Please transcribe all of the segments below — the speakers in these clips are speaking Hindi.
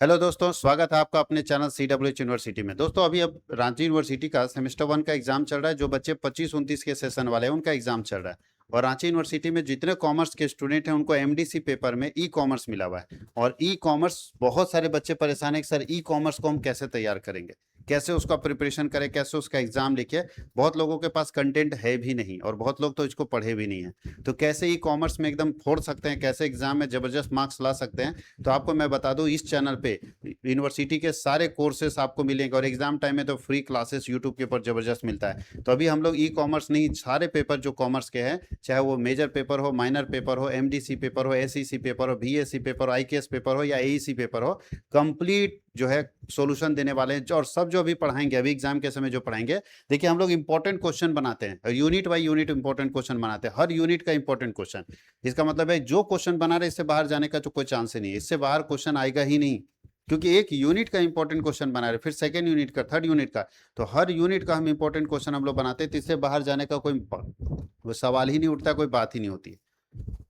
हेलो दोस्तों, स्वागत है आपका अपने चैनल CWH यूनिवर्सिटी में। दोस्तों अभी अब रांची यूनिवर्सिटी का सेमेस्टर 1 का एग्जाम चल रहा है। जो बच्चे 25-29 के सेशन वाले हैं उनका एग्जाम चल रहा है। और रांची यूनिवर्सिटी में जितने कॉमर्स के स्टूडेंट हैं उनको एमडीसी पेपर में ई कॉमर्स मिला हुआ है। और ई कॉमर्स बहुत सारे बच्चे परेशान है कि सर ई कॉमर्स को हम कैसे तैयार करेंगे, कैसे उसका प्रिपरेशन करें, कैसे उसका एग्जाम लिखे। बहुत लोगों के पास कंटेंट है भी नहीं और बहुत लोग तो इसको पढ़े भी नहीं है। तो कैसे ई कॉमर्स में एकदम फोड़ सकते हैं, कैसे एग्जाम में जबरदस्त मार्क्स ला सकते हैं। तो आपको मैं बता दूं, इस चैनल पे यूनिवर्सिटी के सारे कोर्सेस आपको मिलेंगे और एग्जाम टाइम में तो फ्री क्लासेस यूट्यूब के ऊपर जबरदस्त मिलता है। तो अभी हम लोग ई कॉमर्स नहीं, सारे पेपर जो कॉमर्स के हैं, चाहे वो मेजर पेपर हो, माइनर पेपर हो, एमडीसी पेपर हो, एसईसी पेपर हो, बीएससी पेपर हो, आईकेएस पेपर हो या एईसी पेपर हो, कंप्लीट जो है सॉल्यूशन देने वाले हैं। और सब जो अभी पढ़ाएंगे, अभी एग्जाम के समय जो पढ़ाएंगे, देखिए हम लोग इंपॉर्टेंट क्वेश्चन बनाते हैं, unit by unit important question बनाते हैं, हर यूनिट का इंपॉर्टेंट क्वेश्चन। इसका मतलब है जो क्वेश्चन बना रहे इससे बाहर जाने का तो कोई चांस ही नहीं है, इससे बाहर क्वेश्चन आएगा ही नहीं। क्योंकि एक यूनिट का इंपॉर्टेंट क्वेश्चन बना रहे, फिर सेकंड यूनिट का, थर्ड यूनिट का, तो हर यूनिट का हम इंपॉर्टेंट क्वेश्चन हम लोग बनाते हैं। तो इससे बाहर जाने का कोई सवाल ही नहीं उठता, कोई बात ही नहीं होती।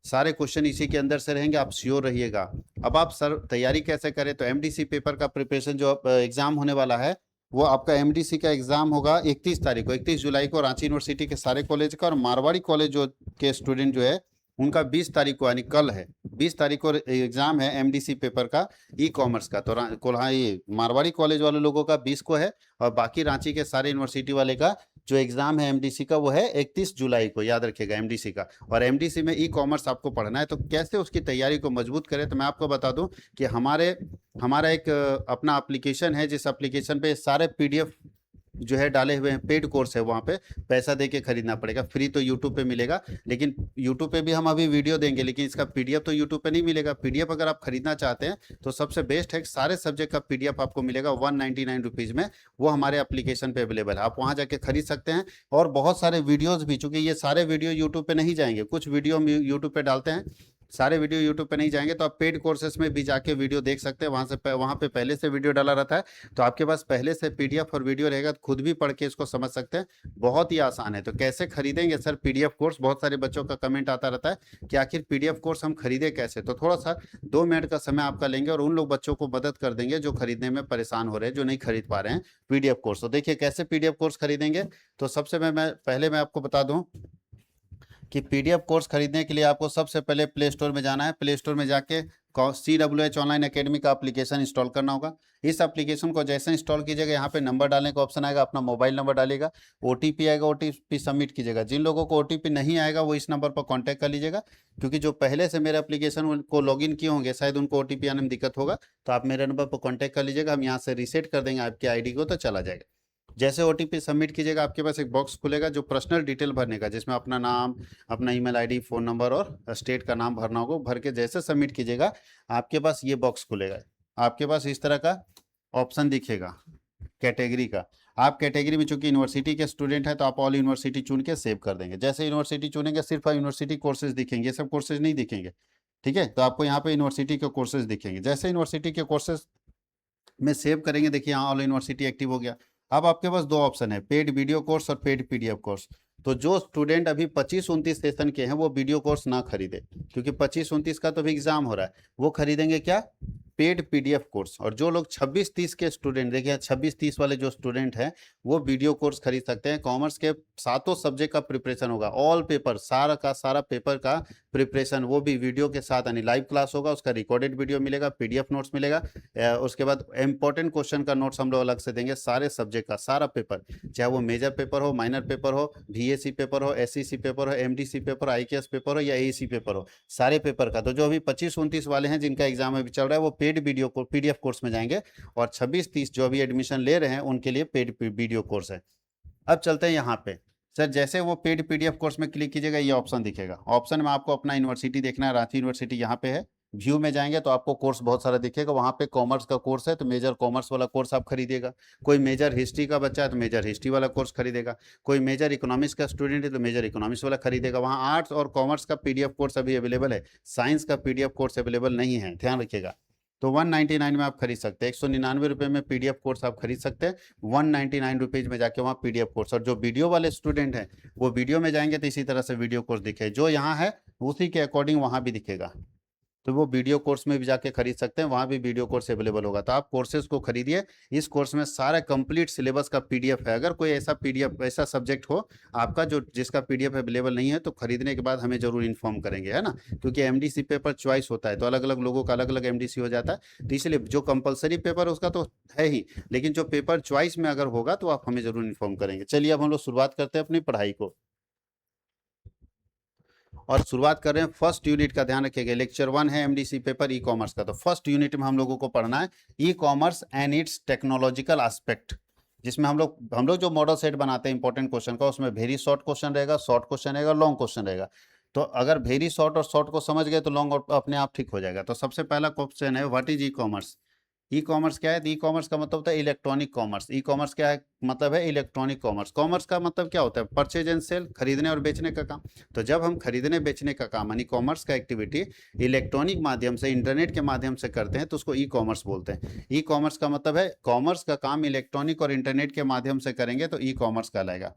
सारे क्वेश्चन इसी के अंदर से रहेंगे, आप श्योर रहिएगा। अब आप सर तैयारी कैसे करें, तो एमडीसी पेपर का प्रिपरेशन जो एग्जाम होने वाला है, वो आपका एमडीसी का एग्जाम होगा 31 तारीख को, 31 जुलाई को, रांची यूनिवर्सिटी के सारे कॉलेज का। और मारवाड़ी कॉलेज जो के स्टूडेंट जो है उनका 20 तारीख को, यानी कल है, 20 तारीख को एग्जाम है एमडीसी पेपर का ई कॉमर्स का। तो हाँ, ये मारवाड़ी कॉलेज वाले लोगों का 20 को है और बाकी रांची के सारे यूनिवर्सिटी वाले का जो एग्जाम है एमडीसी का वो है 31 जुलाई को, याद रखिएगा एमडीसी का। और एमडीसी में ई कॉमर्स आपको पढ़ना है, तो कैसे उसकी तैयारी को मजबूत करें, तो मैं आपको बता दूं कि हमारा एक अपना एप्लीकेशन है, जिस एप्लीकेशन पे सारे पीडीएफ जो है डाले हुए हैं। पेड कोर्स है, वहाँ पे पैसा दे के खरीदना पड़ेगा, फ्री तो यूट्यूब पे मिलेगा। लेकिन यूट्यूब पे भी हम अभी वीडियो देंगे, लेकिन इसका पीडीएफ तो यूट्यूब पे नहीं मिलेगा। पीडीएफ अगर आप खरीदना चाहते हैं तो सबसे बेस्ट है, सारे सब्जेक्ट का पीडीएफ आपको मिलेगा 199 रुपीज़ में। वो हमारे एप्लीकेशन पे अवेलेबल है, आप वहाँ जाके खरीद सकते हैं। और बहुत सारे वीडियोज़ भी, चूंकि ये सारे वीडियो यूट्यूब पे नहीं जाएंगे, कुछ वीडियो हम यूट्यूब पे डालते हैं, सारे वीडियो यूट्यूब पे नहीं जाएंगे। तो आप पेड कोर्सेस में भी जाके वीडियो देख सकते हैं, वहाँ पे पहले से वीडियो डाला रहता है। तो आपके पास पहले से पीडीएफ और वीडियो रहेगा, तो खुद भी पढ़ के इसको समझ सकते हैं। बहुत ही आसान है। तो कैसे खरीदेंगे सर पीडीएफ कोर्स, बहुत सारे बच्चों का कमेंट आता रहता है कि आखिर पीडीएफ कोर्स हम खरीदे कैसे। तो थोड़ा सा 2 मिनट का समय आपका लेंगे और उन लोग बच्चों को मदद कर देंगे जो खरीदने में परेशान हो रहे हैं, जो नहीं खरीद पा रहे हैं पीडीएफ कोर्स। तो देखिए कैसे पीडीएफ कोर्स खरीदेंगे। तो सबसे पहले मैं आपको बता दूं कि पीडीएफ कोर्स खरीदने के लिए आपको सबसे पहले प्ले स्टोर में जाना है। प्ले स्टोर में जाके CWH ऑनलाइन एकेडमी का एप्लीकेशन इंस्टॉल करना होगा। इस एप्लीकेशन को जैसे इंस्टॉल कीजिएगा, यहाँ पे नंबर डालने का ऑप्शन आएगा, अपना मोबाइल नंबर डालिएगा, ओटीपी आएगा, ओटीपी सबमिट कीजिएगा। जिन लोगों को ओटीपी नहीं आएगा वो इस नंबर पर कॉन्टैक्ट कर लीजिएगा, क्योंकि जो पहले से मेरे एप्लीकेशन को लॉगिन किए होंगे शायद उनको ओटीपी आने में दिक्कत होगा। तो आप मेरे नंबर पर कॉन्टैक्ट कर लीजिएगा, हम यहाँ से रीसेट कर देंगे आपकी आईडी को, तो चला जाएगा। जैसे ओटीपी सबमिट कीजिएगा, आपके पास एक बॉक्स खुलेगा जो पर्सनल डिटेल भरने का, जिसमें अपना नाम, अपना ईमेल आईडी, फ़ोन नंबर और स्टेट का नाम भरना होगा। भर के जैसे सबमिट कीजिएगा, आपके पास ये बॉक्स खुलेगा। आपके पास इस तरह का ऑप्शन दिखेगा कैटेगरी का। आप कैटेगरी में चूंकि यूनिवर्सिटी के स्टूडेंट है, तो आप ऑल यूनिवर्सिटी चुन के सेव कर देंगे। जैसे यूनिवर्सिटी चुनेंगे, सिर्फ यूनिवर्सिटी कोर्सेज दिखेंगे, ये सब कोर्सेज नहीं दिखेंगे। ठीक है, तो आपको यहाँ पे यूनिवर्सिटी के कोर्सेज दिखेंगे। जैसे यूनिवर्सिटी के कोर्सेज में सेव करेंगे, देखिए यहाँ ऑल यूनिवर्सिटी एक्टिव हो गया। अब आपके पास 2 ऑप्शन है, पेड वीडियो कोर्स और पेड पीडीएफ कोर्स। तो जो स्टूडेंट अभी 25-29 सेशन के हैं वो वीडियो कोर्स ना खरीदे, क्योंकि 25-29 का तो भी एग्जाम हो रहा है। वो खरीदेंगे क्या, पेड पीडीएफ कोर्स। और जो लोग 26-30 के स्टूडेंट, देखिए 26-30 वाले जो स्टूडेंट हैं वो वीडियो कोर्स खरीद सकते हैं। कॉमर्स के 7 सब्जेक्ट का प्रिपरेशन होगा, ऑल पेपर, सारा का सारा पेपर का प्रिपरेशन, वो भी वीडियो के साथ, यानी लाइव क्लास होगा, उसका रिकॉर्डेड वीडियो मिलेगा, पीडीएफ नोट्स मिलेगा। उसके बाद इंपॉर्टेंट क्वेश्चन का नोट्स हम लोग अलग से देंगे। सारे सब्जेक्ट का सारा पेपर, चाहे वो मेजर पेपर हो, माइनर पेपर हो, बीएससी पेपर हो, एसईसी पेपर हो, एमडीसी पेपर, आईकेएस पेपर हो या एईसी पेपर हो, सारे पेपर का। तो जो अभी 25-29 वाले हैं जिनका एग्जाम अभी चल रहा है, वो पेड वीडियो को पीडीएफ कोर्स में जाएंगे। और 26-30 जो अभी एडमिशन ले रहे हैं उनके लिए पेड वीडियो कोर्स है। अब चलते हैं यहाँ पे। सर जैसे वो पेड पीडीएफ कोर्स में क्लिक कीजिएगा, ये ऑप्शन दिखेगा। ऑप्शन में आपको अपना यूनिवर्सिटी देखना है, रांची यूनिवर्सिटी यहाँ पे है। व्यू में जाएंगे तो आपको कोर्स बहुत सारा दिखेगा, वहाँ पे कॉमर्स का कोर्स है तो मेजर कॉमर्स वाला कोर्स आप खरीदिएगा। कोई मेजर हिस्ट्री का बच्चा है तो मेजर हिस्ट्री वाला कोर्स खरीदेगा। कोई मेजर इकोनॉमिक्स का स्टूडेंट है तो मेजर इकोनॉमिक्स वाला खरीदेगा। वहाँ आर्ट्स और कॉमर्स का पीडीएफ कोर्स अभी अवेलेबल है, साइंस का पीडीएफ कोर्स अवेलेबल नहीं है, ध्यान रखिएगा। तो 199 में आप खरीद सकते हैं, 199 रुपये में पीडीएफ कोर्स आप खरीद सकते हैं। 199 रुपीज़ में जाके वहाँ पीडीएफ कोर्स। और जो वीडियो वाले स्टूडेंट हैं वो वीडियो में जाएंगे तो इसी तरह से वीडियो कोर्स दिखे, जो यहाँ है उसी के अकॉर्डिंग वहाँ भी दिखेगा। तो वो वीडियो कोर्स में भी जाके खरीद सकते हैं, वहाँ भी वीडियो कोर्स अवेलेबल होगा। तो आप कोर्सेज को खरीदिए, इस कोर्स में सारा कंप्लीट सिलेबस का पीडीएफ है। अगर कोई ऐसा पीडीएफ ऐसा सब्जेक्ट हो आपका जो जिसका पीडीएफ अवेलेबल नहीं है, तो खरीदने के बाद हमें जरूर इन्फॉर्म करेंगे, है ना, क्योंकि एमडीसी पेपर चॉइस होता है, तो अलग अलग लोगों का अलग अलग एमडीसी हो जाता है। तो इसलिए जो कंपलसरी पेपर है उसका तो है ही, लेकिन जो पेपर चॉइस में अगर होगा तो आप हमें जरूर इन्फॉर्म करेंगे। चलिए अब हम लोग शुरुआत करते हैं अपनी पढ़ाई को, और शुरुआत कर रहे हैं फर्स्ट यूनिट का। ध्यान रखिएगा, लेक्चर 1 है एमडीसी पेपर ई कॉमर्स का। तो फर्स्ट यूनिट में हम लोगों को पढ़ना है e commerce and it's technological aspect, जिसमें हम लोग जो मॉडल सेट बनाते हैं इंपॉर्टेंट क्वेश्चन का, उसमें वेरी शॉर्ट क्वेश्चन रहेगा, शॉर्ट क्वेश्चन रहेगा, लॉन्ग क्वेश्चन रहेगा। तो अगर वेरी शॉर्ट और शॉर्ट को समझ गए तो लॉन्ग अपने आप ठीक हो जाएगा। तो सबसे पहला क्वेश्चन है, what is E commerce. E commerce क्या है? ई कॉमर्स का मतलब होता है इलेक्ट्रॉनिक कॉमर्स। ई कॉमर्स क्या है? मतलब है इलेक्ट्रॉनिक कॉमर्स। कॉमर्स का मतलब क्या होता है? परचेज एंड सेल, खरीदने और बेचने का काम। तो जब हम खरीदने बेचने का काम यानी कॉमर्स का एक्टिविटी इलेक्ट्रॉनिक माध्यम से, इंटरनेट के माध्यम से करते हैं, तो उसको ई कॉमर्स बोलते हैं। ई कॉमर्स का मतलब है कॉमर्स का काम इलेक्ट्रॉनिक और इंटरनेट के माध्यम से करेंगे तो ई कॉमर्स कहलाएगा।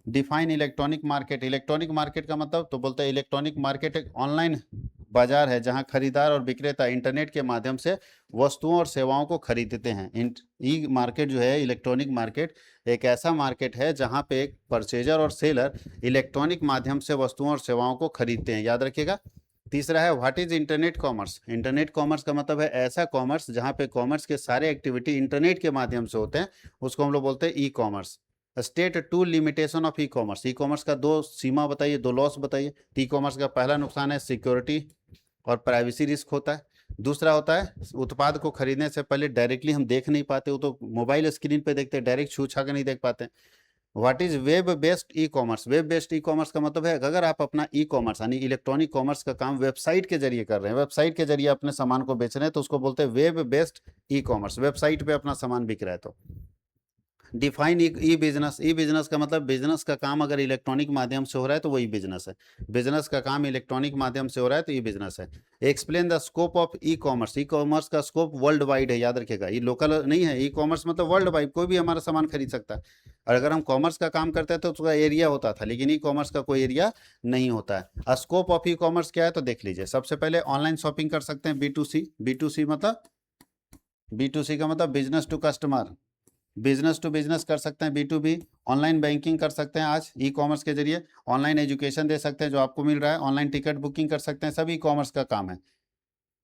Define electronic market. Electronic market का मतलब तो बोलते हैं इलेक्ट्रॉनिक मार्केट एक ऑनलाइन बाजार है जहां खरीदार और विक्रेता इंटरनेट के माध्यम से वस्तुओं और सेवाओं को खरीदते हैं। ई मार्केट जो है, इलेक्ट्रॉनिक मार्केट, एक ऐसा मार्केट है जहां पे एक परचेजर और सेलर इलेक्ट्रॉनिक माध्यम से वस्तुओं और सेवाओं को खरीदते हैं। याद रखिएगा। तीसरा है what is internet commerce. Internet commerce का मतलब है ऐसा कॉमर्स जहां पे कॉमर्स के सारे एक्टिविटी इंटरनेट के माध्यम से होते हैं, उसको हम लोग बोलते हैं E commerce. State two limitation of E commerce. E commerce का दो सीमा बताइए, दो लॉस बताइए। ई कॉमर्स का पहला नुकसान है सिक्योरिटी और प्राइवेसी रिस्क होता है। दूसरा होता है उत्पाद को खरीदने से पहले डायरेक्टली हम देख नहीं पाते, वो तो मोबाइल स्क्रीन पे देखते हैं, डायरेक्ट छू छा के नहीं देख पाते। What is web based e commerce. Web based E commerce का मतलब है अगर आप अपना ई कॉमर्स यानी इलेक्ट्रॉनिक कॉमर्स का काम वेबसाइट के जरिए कर रहे हैं, वेबसाइट के जरिए अपने सामान को बेच रहे हैं, तो उसको बोलते हैं web based e commerce. Website पे अपना सामान बिक रहा है तो। डिफाइन ई बिजनेस। ई बिजनेस का मतलब बिजनेस का काम अगर इलेक्ट्रॉनिक माध्यम से हो रहा है तो वही बिजनेस है। बिजनेस का काम इलेक्ट्रॉनिक माध्यम से हो रहा है तो ये बिजनेस है। Explain the scope of E commerce. E commerce का स्कोप वर्ल्ड वाइड है, याद रखिएगा, ये लोकल नहीं है। ई कॉमर्स मतलब वर्ल्ड वाइड, कोई भी हमारा सामान खरीद सकता है। और अगर हम कॉमर्स का काम करते हैं तो उसका एरिया होता था, लेकिन ई कॉमर्स का कोई एरिया नहीं होता है। स्कोप ऑफ ई कॉमर्स क्या है तो देख लीजिए। सबसे पहले ऑनलाइन शॉपिंग कर सकते हैं, B to C. B to C मतलब, बी टू सी का मतलब business to customer, business to business कर सकते हैं, B to B. Online banking कर सकते हैं आज ई कॉमर्स के जरिए। ऑनलाइन एजुकेशन दे सकते हैं जो आपको मिल रहा है। ऑनलाइन टिकट बुकिंग कर सकते हैं, सब ई कॉमर्स का काम है।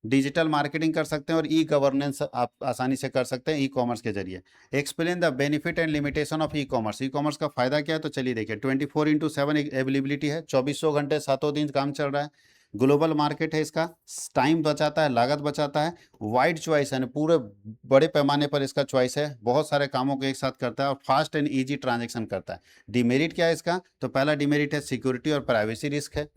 डिजिटल मार्केटिंग कर सकते हैं और ई गवर्नेंस आप आसानी से कर सकते हैं ई कॉमर्स के जरिए। Explain the benefit and limitation of E commerce. E commerce का फायदा क्या है तो चलिए देखिए। 24/7 अवेलेबिलिटी है, 2400 घंटे 7 दिन काम चल रहा है। ग्लोबल मार्केट है इसका, टाइम बचाता है, लागत बचाता है। वाइड चॉइस है, पूरे बड़े पैमाने पर इसका चॉइस है, बहुत सारे कामों को एक साथ करता है और फास्ट एंड ईजी ट्रांजेक्शन करता है। डिमेरिट क्या है इसका तो पहला डिमेरिट है सिक्योरिटी और प्राइवेसी रिस्क है।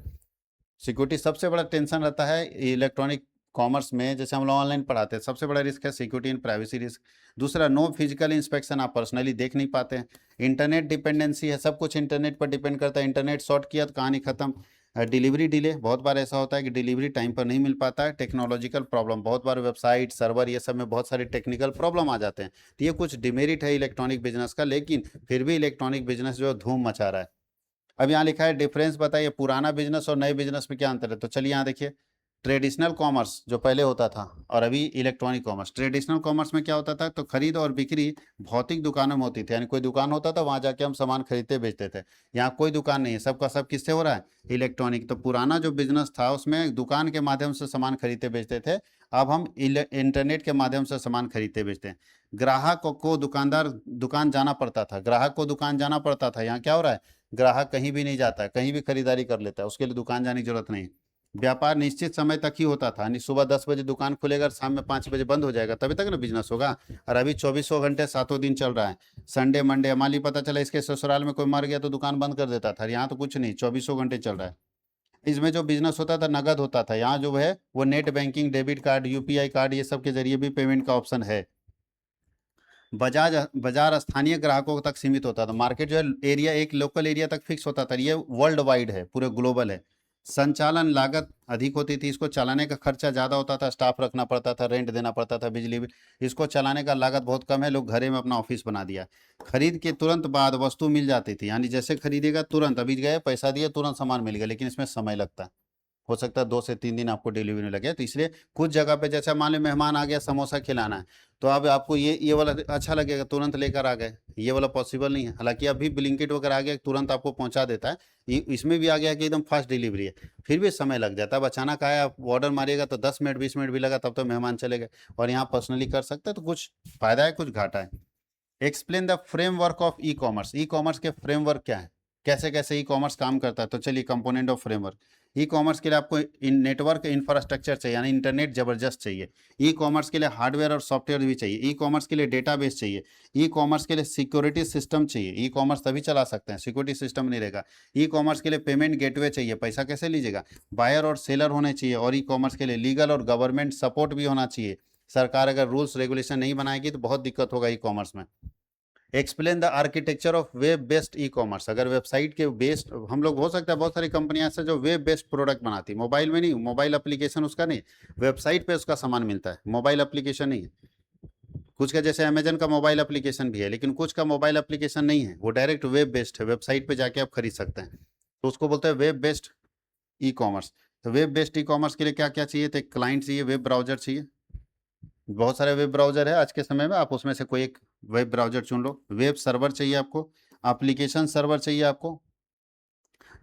सिक्योरिटी सबसे बड़ा टेंशन रहता है इलेक्ट्रॉनिक कॉमर्स में, जैसे हम लोग ऑनलाइन पढ़ाते हैं, सबसे बड़ा रिस्क है सिक्योरिटी एंड प्राइवेसी रिस्क। दूसरा नो फिजिकल इंस्पेक्शन, आप पर्सनली देख नहीं पाते हैं। इंटरनेट डिपेंडेंसी है, सब कुछ इंटरनेट पर डिपेंड करता है। इंटरनेट शॉर्ट किया तो कहानी खत्म। डिलीवरी डिले, बहुत बार ऐसा होता है कि डिलीवरी टाइम पर नहीं मिल पाता है। टेक्नोलॉजिकल प्रॉब्लम, बहुत बार वेबसाइट सर्वर ये सब में बहुत सारे टेक्निकल प्रॉब्लम आ जाते हैं। तो ये कुछ डिमेरिट है इलेक्ट्रॉनिक बिजनेस का, लेकिन फिर भी इलेक्ट्रॉनिक बिजनेस जो है धूम मचा रहा है। अब यहाँ लिखा है डिफरेंस बताइए, पुराना बिजनेस और नए बिजनेस में क्या अंतर है। तो चलिए यहाँ देखिए, ट्रेडिशनल कॉमर्स जो पहले होता था और अभी इलेक्ट्रॉनिक कॉमर्स। ट्रेडिशनल कॉमर्स में क्या होता था तो खरीद और बिक्री भौतिक दुकानों में होती थी, यानी कोई दुकान होता था वहां जाके हम सामान खरीदते बेचते थे। यहाँ कोई दुकान नहीं है, सबका सब किससे हो रहा है, इलेक्ट्रॉनिक। तो पुराना जो बिजनेस था उसमें दुकान के माध्यम से सामान खरीदते बेचते थे, अब हम इंटरनेट के माध्यम से सामान खरीदते बेचते हैं। ग्राहक को दुकानदार दुकान जाना पड़ता था, ग्राहक को दुकान जाना पड़ता था, यहाँ क्या हो रहा है, ग्राहक कहीं भी नहीं जाता है, कहीं भी खरीदारी कर लेता है, उसके लिए दुकान जाने की जरूरत नहीं। व्यापार निश्चित समय तक ही होता था, यानी सुबह 10 बजे दुकान खुलेगा, शाम में 5 बजे बंद हो जाएगा, तभी तक ना बिजनेस होगा। और अभी 2400 घंटे 7 दिन चल रहा है। संडे मंडे मान ली पता चला इसके ससुराल में कोई मर गया तो दुकान बंद कर देता था, यहाँ तो कुछ नहीं, 2400 घंटे चल रहा है। इसमें जो बिजनेस होता था नगद होता था, यहाँ जो है वो net banking, debit card, UPI card, ये सब के जरिए भी पेमेंट का ऑप्शन है। बाजार स्थानीय ग्राहकों तक सीमित होता था, मार्केट जो है एरिया एक लोकल एरिया तक फिक्स होता था, ये वर्ल्ड वाइड है, पूरे ग्लोबल है। संचालन लागत अधिक होती थी, इसको चलाने का खर्चा ज़्यादा होता था, स्टाफ रखना पड़ता था, रेंट देना पड़ता था, बिजली बिल। इसको चलाने का लागत बहुत कम है, लोग घरे में अपना ऑफिस बना दिया। खरीद के तुरंत बाद वस्तु मिल जाती थी, यानी जैसे खरीदेगा तुरंत, अभी गए पैसा दिए तुरंत सामान मिल गया, लेकिन इसमें समय लगता है। हो सकता है 2 से 3 दिन आपको डिलीवरी में लगे। तो इसलिए कुछ जगह पे जैसे मान लो मेहमान आ गया, समोसा खिलाना है, तो अब आपको ये वाला अच्छा लगेगा, तुरंत लेकर आ गए, ये वाला पॉसिबल नहीं है। हालांकि अभी ब्लिंकिट वगैरह आ गया, तुरंत आपको पहुंचा देता है, इसमें भी आ गया कि एकदम फास्ट डिलीवरी है, फिर भी समय लग जाता है। अब अचानक आया, आप ऑर्डर मारिएगा तो 10 मिनट 20 मिनट भी लगा, तब तो मेहमान चले गए। और यहाँ पर्सनली कर सकते हैं, तो कुछ फायदा है कुछ घाटा है। Explain the framework of E commerce. E commerce के फ्रेमवर्क क्या है, कैसे कैसे ई कॉमर्स काम करता है। तो चलिए, component of framework. E commerce के लिए आपको नेटवर्क इंफ्रास्ट्रक्चर चाहिए, यानी इंटरनेट जबरदस्त चाहिए। ई कॉमर्स के लिए हार्डवेयर और सॉफ्टवेयर भी चाहिए। ई कॉमर्स के लिए डेटाबेस चाहिए। ई कॉमर्स के लिए सिक्योरिटी सिस्टम चाहिए। ई कॉमर्स तभी चला सकते हैं, सिक्योरिटी सिस्टम नहीं रहेगा। ई कॉमर्स के लिए पेमेंट गेटवे चाहिए, पैसा कैसे लीजिएगा। बायर और सेलर होने चाहिए। और ई कॉमर्स के लिए लीगल और गवर्नमेंट सपोर्ट भी होना चाहिए। सरकार अगर रूल्स रेगुलेशन नहीं बनाएगी तो बहुत दिक्कत होगा ई कॉमर्स में। Explain the architecture of web based e commerce. अगर वेबसाइट के बेस्ड, हम लोग हो सकता है बहुत सारी कंपनियां ऐसे जो वेब बेस्ड प्रोडक्ट बनाती है, मोबाइल में नहीं, मोबाइल एप्लीकेशन उसका नहीं, वेबसाइट पे उसका सामान मिलता है, मोबाइल एप्लीकेशन नहीं है। कुछ का जैसे अमेजन का मोबाइल एप्लीकेशन भी है, लेकिन कुछ का मोबाइल एप्लीकेशन नहीं है, वो डायरेक्ट वेब बेस्ड है, वेबसाइट पे जाके आप खरीद सकते हैं, तो उसको बोलते हैं वेब बेस्ड ई कॉमर्स। तो वेब बेस्ड ई कॉमर्स के लिए क्या क्या चाहिए, तो एक क्लाइंट चाहिए, वेब ब्राउजर चाहिए। बहुत सारे वेब ब्राउजर है आज के समय में, आप उसमें से कोई एक वेब ब्राउजर चुन लो। वेब सर्वर चाहिए आपको, एप्लीकेशन सर्वर चाहिए आपको,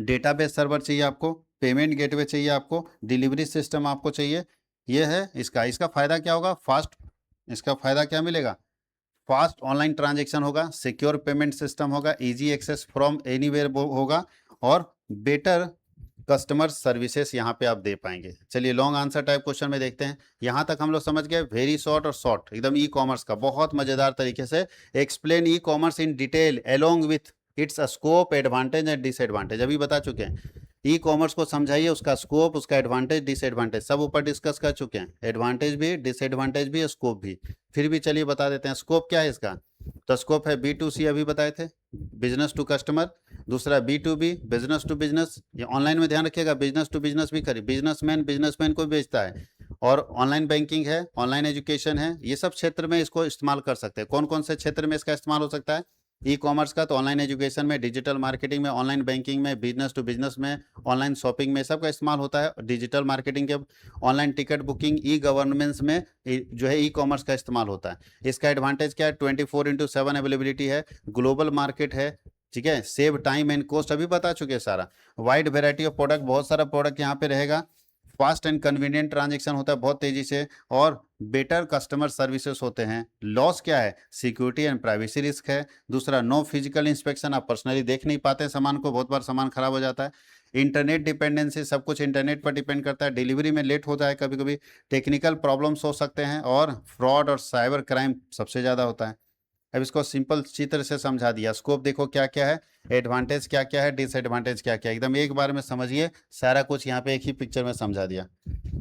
डेटाबेस सर्वर चाहिए आपको, पेमेंट गेटवे चाहिए आपको, डिलीवरी सिस्टम आपको चाहिए। ये है इसका। इसका फायदा क्या होगा, फास्ट, इसका फायदा क्या मिलेगा, फास्ट ऑनलाइन ट्रांजेक्शन होगा, सिक्योर पेमेंट सिस्टम होगा, इजी एक्सेस फ्रॉम एनीवेयर होगा, और बेटर कस्टमर सर्विसेज यहाँ पे आप दे पाएंगे। चलिए, लॉन्ग आंसर टाइप क्वेश्चन में देखते हैं। यहाँ तक हम लोग समझ गए, वेरी शॉर्ट और शॉर्ट एकदम ई कॉमर्स का बहुत मजेदार तरीके से। Explain e commerce in detail along with its scope, advantage and disadvantage. अभी बता चुके हैं, ई कॉमर्स को समझाइए, उसका स्कोप, उसका एडवांटेज डिसएडवांटेज सब ऊपर डिस्कस कर चुके हैं, एडवांटेज भी, डिसएडवांटेज भी, स्कोप भी। फिर भी चलिए बता देते हैं, स्कोप क्या है इसका। तो स्कोप है B2C, अभी बताए थे, बिजनेस टू कस्टमर। दूसरा B2B, बिजनेस टू बिजनेस। ये ऑनलाइन में ध्यान रखिएगा, बिजनेस टू बिजनेस भी करिए, बिजनेसमैन को बेचता है। और ऑनलाइन बैंकिंग है, ऑनलाइन एजुकेशन है, ये सब क्षेत्र में इसको इस्तेमाल कर सकते हैं। कौन कौन से क्षेत्र में इसका इस्तेमाल हो सकता है ई कॉमर्स का, तो ऑनलाइन एजुकेशन में, डिजिटल मार्केटिंग में, ऑनलाइन बैंकिंग में, बिजनेस टू बिजनेस में, ऑनलाइन शॉपिंग में, सबका इस्तेमाल होता है। डिजिटल मार्केटिंग के, online ticket booking, e governance में जो है ई कॉमर्स का इस्तेमाल होता है। इसका एडवांटेज क्या है, 24/7 अवेलेबिलिटी है, ग्लोबल मार्केट है, ठीक है, सेव टाइम एंड कॉस्ट अभी बता चुके सारा, वाइड वेराइटी ऑफ प्रोडक्ट, बहुत सारा प्रोडक्ट यहाँ पे रहेगा, फास्ट एंड कन्वीनियंट ट्रांजेक्शन होता है बहुत तेजी से, और बेटर कस्टमर सर्विसेज होते हैं। लॉस क्या है, सिक्योरिटी एंड प्राइवेसी रिस्क है। दूसरा, नो फिजिकल इंस्पेक्शन, आप पर्सनली देख नहीं पाते सामान को, बहुत बार सामान खराब हो जाता है। इंटरनेट डिपेंडेंसी, सब कुछ इंटरनेट पर डिपेंड करता है, डिलीवरी में लेट होता है कभी कभी, टेक्निकल प्रॉब्लम्स हो सकते हैं, और फ्रॉड और साइबर क्राइम सबसे ज़्यादा होता है। अब इसको सिंपल चित्र से समझा दिया। स्कोप देखो क्या क्या है, एडवांटेज क्या क्या है, डिसएडवांटेज क्या क्या है, एकदम एक बार में समझिए, सारा कुछ यहाँ पे एक ही पिक्चर में समझा दिया।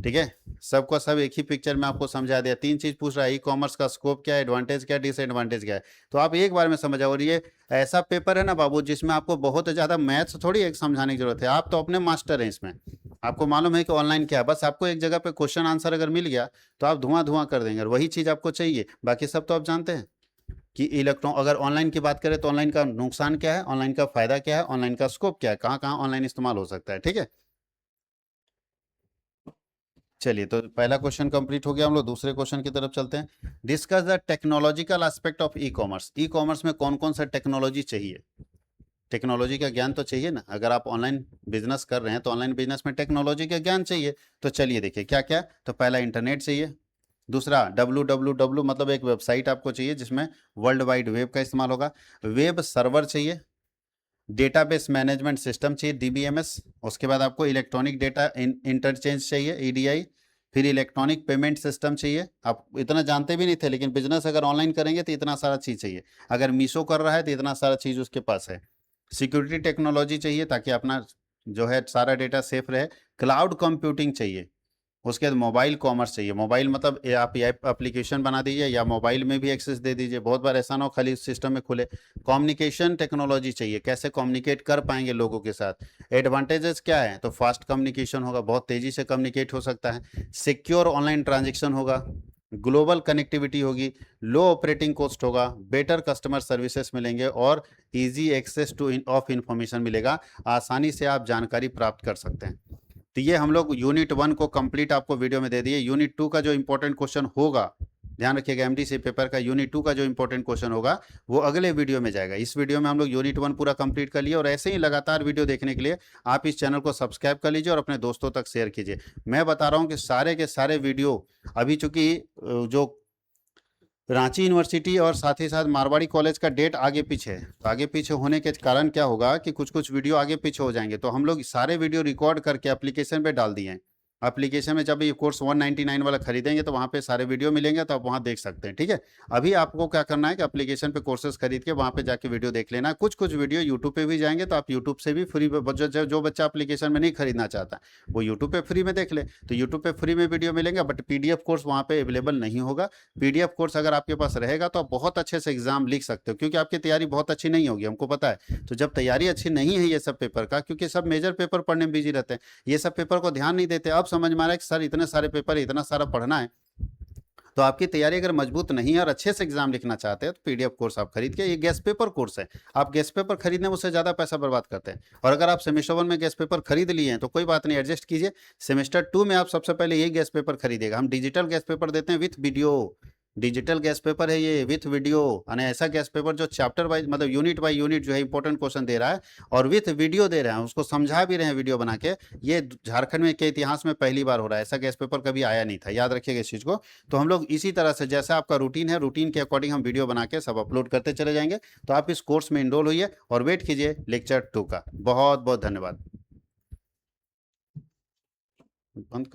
ठीक है, सबको सब एक ही पिक्चर में आपको समझा दिया। 3 चीज पूछ रहा है, ई कॉमर्स का स्कोप क्या है, एडवांटेज क्या है, डिसएडवांटेज क्या है, तो आप एक बार में समझ जाओ। और ये ऐसा पेपर है ना बाबू, जिसमें आपको बहुत ज्यादा मैथ्स थोड़ी एक समझाने की जरूरत है, आप तो अपने मास्टर हैं इसमें। आपको मालूम है कि ऑनलाइन क्या है, बस आपको एक जगह पे क्वेश्चन आंसर अगर मिल गया तो आप धुआं धुआं कर देंगे, और वही चीज आपको चाहिए। बाकी सब तो आप जानते हैं कि इलेक्ट्रॉन, अगर ऑनलाइन की बात करें तो ऑनलाइन का नुकसान क्या है, ऑनलाइन का फायदा क्या है, ऑनलाइन का स्कोप क्या है, कहाँ कहाँ ऑनलाइन इस्तेमाल हो सकता है। ठीक है, चलिए, तो पहला क्वेश्चन कंप्लीट हो गया, हम लोग दूसरे क्वेश्चन की तरफ चलते हैं। Discuss the technological aspect of E commerce. E commerce में कौन कौन सा टेक्नोलॉजी चाहिए, टेक्नोलॉजी का ज्ञान तो चाहिए ना, अगर आप ऑनलाइन बिजनेस कर रहे हैं तो ऑनलाइन बिजनेस में टेक्नोलॉजी का ज्ञान चाहिए। तो चलिए देखिए क्या क्या। तो पहला, इंटरनेट चाहिए। दूसरा, www मतलब एक वेबसाइट आपको चाहिए जिसमें वर्ल्ड वाइड वेब का इस्तेमाल होगा। वेब सर्वर चाहिए। डेटाबेस मैनेजमेंट सिस्टम चाहिए, DBMS। उसके बाद आपको इलेक्ट्रॉनिक डेटा इंटरचेंज चाहिए, EDI। फिर इलेक्ट्रॉनिक पेमेंट सिस्टम चाहिए, आप इतना जानते भी नहीं थे, लेकिन बिजनेस अगर ऑनलाइन करेंगे तो इतना सारा चीज़ चाहिए। अगर मीशो कर रहा है तो इतना सारा चीज़ उसके पास है। सिक्योरिटी टेक्नोलॉजी चाहिए ताकि अपना जो है सारा डेटा सेफ रहे। क्लाउड कंप्यूटिंग चाहिए। उसके बाद मोबाइल कॉमर्स चाहिए। मोबाइल मतलब आप ऐप एप्लीकेशन बना दीजिए या मोबाइल में भी एक्सेस दे दीजिए, बहुत बार ऐसा ना हो खाली सिस्टम में खुले। कम्युनिकेशन टेक्नोलॉजी चाहिए, कैसे कम्युनिकेट कर पाएंगे लोगों के साथ। एडवांटेजेस क्या है, तो फास्ट कम्युनिकेशन होगा, बहुत तेजी से कम्युनिकेट हो सकता है। सिक्योर ऑनलाइन ट्रांजेक्शन होगा, ग्लोबल कनेक्टिविटी होगी, लो ऑपरेटिंग कॉस्ट होगा, बेटर कस्टमर सर्विसेज मिलेंगे, और easy access to of information मिलेगा, आसानी से आप जानकारी प्राप्त कर सकते हैं। तो ये हम लोग यूनिट 1 को कंप्लीट आपको वीडियो में दे दिए। यूनिट 2 का जो इंपॉर्टेंट क्वेश्चन होगा, ध्यान रखिएगा, एमडीसी पेपर का यूनिट 2 का जो इंपॉर्टेंट क्वेश्चन होगा वो अगले वीडियो में जाएगा। इस वीडियो में हम लोग यूनिट 1 पूरा कंप्लीट कर लिए, और ऐसे ही लगातार वीडियो देखने के लिए आप इस चैनल को सब्सक्राइब कर लीजिए और अपने दोस्तों तक शेयर कीजिए। मैं बता रहा हूँ कि सारे के सारे वीडियो अभी चूंकि जो रांची यूनिवर्सिटी और साथ ही साथ मारवाड़ी कॉलेज का डेट आगे पीछे है, तो आगे पीछे होने के कारण क्या होगा कि कुछ कुछ वीडियो आगे पीछे हो जाएंगे, तो हम लोग सारे वीडियो रिकॉर्ड करके एप्लीकेशन पे डाल दिए हैं। एप्लीकेशन में जब ये कोर्स 199 वाला खरीदेंगे तो वहाँ पे सारे वीडियो मिलेंगे, तो आप वहाँ देख सकते हैं। ठीक है, अभी आपको क्या करना है कि एप्लीकेशन पे कोर्सेज खरीद के वहाँ पे जाके वीडियो देख लेना है। कुछ कुछ वीडियो यूट्यूब पे भी जाएंगे, तो आप यूट्यूब से भी फ्री, जो बच्चा एप्लीकेशन में नहीं खरीदना चाहता वो यूट्यूब पे फ्री में देख ले, तो यूट्यूब पे फ्री में वीडियो मिलेंगे, बट पीडीएफ कोर्स वहाँ पे अवेलेबल नहीं होगा। पीडीएफ कोर्स अगर आपके पास रहेगा तो आप बहुत अच्छे से एग्जाम लिख सकते हो, क्योंकि आपकी तैयारी बहुत अच्छी नहीं होगी, हमको पता है। तो जब तैयारी अच्छी नहीं है ये सब पेपर का, क्योंकि सब मेजर पेपर पढ़ने में बिजी रहते हैं, ये सब पेपर को ध्यान नहीं देते, अब समझ में आ रहा है कि सर इतने सारे पेपर, इतना सारा पढ़ना है। तो आपकी तैयारी अगर मजबूत नहीं है और अच्छे से एग्जाम लिखना चाहते हैं तो पीडीएफ कोर्स आप खरीद के, ये गेस्ट पेपर कोर्स है, आप गेस्ट पेपर खरीदने में उससे ज्यादा पैसा बर्बाद करते हैं। और अगर आप सेमेस्टर 1 में गेस्ट पेपर खरीद लिए हैं तो कोई बात नहीं, एडजस्ट कीजिए, सेमेस्टर 2 में आप सबसे पहले यही गेस्ट पेपर खरीदेगा। हम डिजिटल गेस्ट पेपर देते हैं with video, digital guest paper है ये विथ वीडियो, यानी ऐसा गेस्ट पेपर जो चैप्टर वाइज, मतलब यूनिट बाय यूनिट जो है इंपॉर्टेंट क्वेश्चन दे रहा है और विथ वीडियो दे रहे हैं, उसको समझा भी रहे हैं वीडियो बना के। ये झारखंड में के इतिहास में पहली बार हो रहा है, ऐसा गेस्ट पेपर कभी आया नहीं था, याद रखिएगा इस चीज़ को। तो हम लोग इसी तरह से, जैसा आपका रूटीन है, रूटीन के अकॉर्डिंग हम वीडियो बना के सब अपलोड करते चले जाएंगे। तो आप इस कोर्स में इनरोल होइए और वेट कीजिए लेक्चर 2 का। बहुत बहुत धन्यवाद। बंद